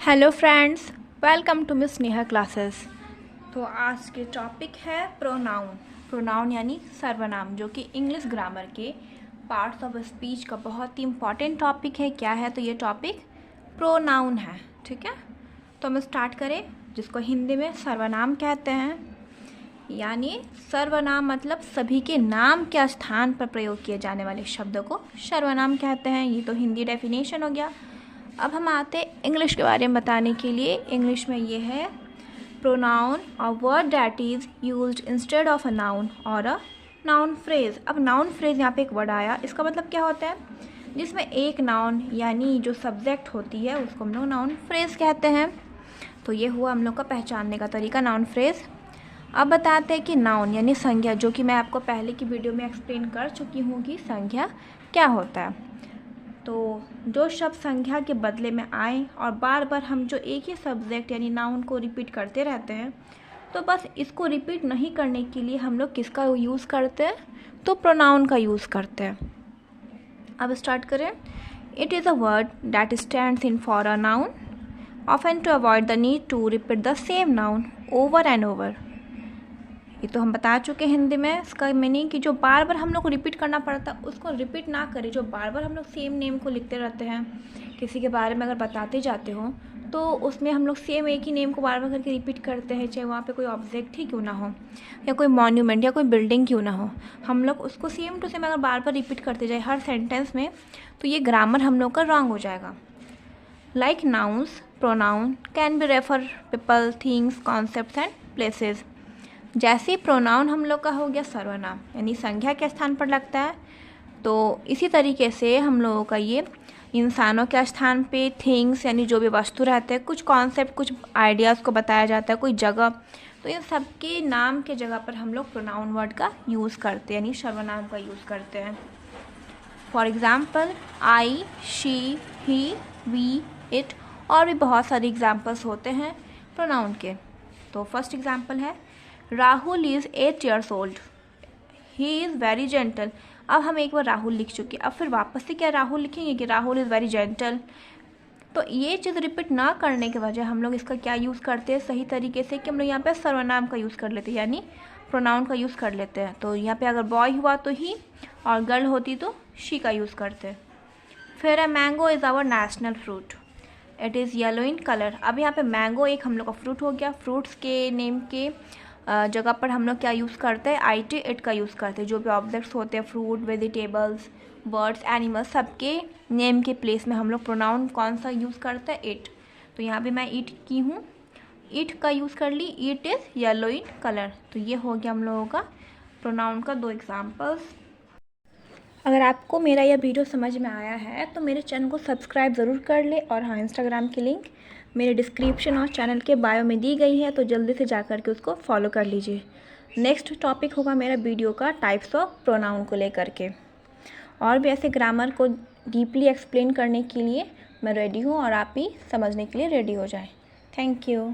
Hello friends, welcome to miss Neha classes. तो आज के टॉपिक है प्रोनाउन। प्रोनाउन यानी सर्वनाम, जो कि इंग्लिश ग्रामर के पार्ट्स ऑफ स्पीच का बहुत ही इम्पॉर्टेंट टॉपिक है। क्या है? तो ये टॉपिक प्रोनाउन है। ठीक है, तो हम स्टार्ट करें, जिसको हिंदी में सर्वनाम कहते हैं। यानी सर्वनाम मतलब सभी के नाम के स्थान पर प्रयोग किए जाने वाले शब्दों को सर्वनाम कहते हैं। ये तो हिंदी डेफिनेशन हो गया। अब हम आते हैं इंग्लिश के बारे में बताने के लिए। इंग्लिश में ये है pronoun, a word that is used instead of a noun और अ नाउन फ्रेज। अब नाउन फ्रेज यहाँ पे एक वर्ड आया, इसका मतलब क्या होता है? जिसमें एक नाउन यानी जो सब्जेक्ट होती है उसको हम लोग नाउन फ्रेज कहते हैं। तो ये हुआ हम लोग का पहचानने का तरीका, नाउन फ्रेज। अब बताते हैं कि नाउन यानी संज्ञा, जो कि मैं आपको पहले की वीडियो में एक्सप्लेन कर चुकी हूँ कि संज्ञा क्या होता है। तो जो शब्द संज्ञा के बदले में आए और बार बार हम जो एक ही सब्जेक्ट यानी नाउन को रिपीट करते रहते हैं, तो बस इसको रिपीट नहीं करने के लिए हम लोग किसका यूज़ करते हैं? तो प्रोनाउन का यूज़ करते हैं। अब स्टार्ट करें। It is a word that stands in for a noun often to avoid the need to repeat the same noun over and over. ये तो हम बता चुके हैं हिंदी में। इसका मीनिंग कि जो बार बार हम लोग को रिपीट करना पड़ता है उसको रिपीट ना करें। जो बार बार हम लोग सेम नेम को लिखते रहते हैं, किसी के बारे में अगर बताते जाते हो तो उसमें हम लोग सेम एक ही नेम को बार बार करके रिपीट करते हैं, चाहे वहाँ पे कोई ऑब्जेक्ट ही क्यों ना हो या कोई मॉन्यूमेंट या कोई बिल्डिंग क्यों ना हो। हम लोग उसको सेम टू सेम अगर बार बार रिपीट करते जाए हर सेंटेंस में, तो ये ग्रामर हम लोग का रॉन्ग हो जाएगा। Like nouns, pronoun can be refer people, things, concepts and places. जैसे प्रोनाउन हम लोग का हो गया सर्वनाम यानी संज्ञा के स्थान पर लगता है, तो इसी तरीके से हम लोगों का ये इंसानों के स्थान पे थिंग्स यानी जो भी वस्तु रहते हैं, कुछ कॉन्सेप्ट, कुछ आइडियाज़ को बताया जाता है, कोई जगह, तो इन सब के नाम के जगह पर हम लोग प्रोनाउन वर्ड का यूज़ करते हैं यानी सर्वनाम का यूज़ करते हैं। For example I, she, he, we, it, और भी बहुत सारे एग्जाम्पल्स होते हैं प्रोनाउन के। तो फर्स्ट एग्जाम्पल है Rahul is 8 years old, he is very gentle. अब हम एक बार राहुल लिख चुके, अब फिर वापस से क्या राहुल लिखेंगे कि राहुल इज़ वेरी जेंटल। तो ये चीज़ रिपीट ना करने के वजह हम लोग इसका क्या यूज़ करते हैं सही तरीके से, कि हम लोग यहाँ पे सर्वनाम का यूज़ कर लेते हैं यानी प्रोनाउन का यूज़ कर लेते हैं। तो यहाँ पे अगर बॉय हुआ तो ही और गर्ल होती तो शी का यूज़ करते हैं। फिर है mango is our national fruit, it is yellow in colour. अब यहाँ पे मैंगो एक हम लोग का फ्रूट हो गया। फ्रूट्स के नेम के जगह पर हम लोग क्या यूज़ करते हैं? IT, इट का यूज़ करते हैं। जो भी ऑब्जेक्ट्स होते हैं, फ्रूट, वेजिटेबल्स, बर्ड्स, एनिमल्स, सबके नेम के प्लेस में हम लोग प्रोनाउन कौन सा यूज़ करते हैं? इट। तो यहाँ पे मैं इट की हूँ, इट का यूज़ कर ली। It is yellow in colour. तो ये हो गया हम लोगों का प्रोनाउन का 2 एग्जाम्पल्स। अगर आपको मेरा यह वीडियो समझ में आया है तो मेरे चैनल को सब्सक्राइब ज़रूर कर ले। और हाँ, इंस्टाग्राम की लिंक मेरे डिस्क्रिप्शन और चैनल के बायो में दी गई है, तो जल्दी से जा कर के उसको फॉलो कर लीजिए। नेक्स्ट टॉपिक होगा मेरा वीडियो का टाइप्स ऑफ प्रोनाउन को लेकर के। और भी ऐसे ग्रामर को डीपली एक्सप्लेन करने के लिए मैं रेडी हूँ, और आप भी समझने के लिए रेडी हो जाएं। Thank you.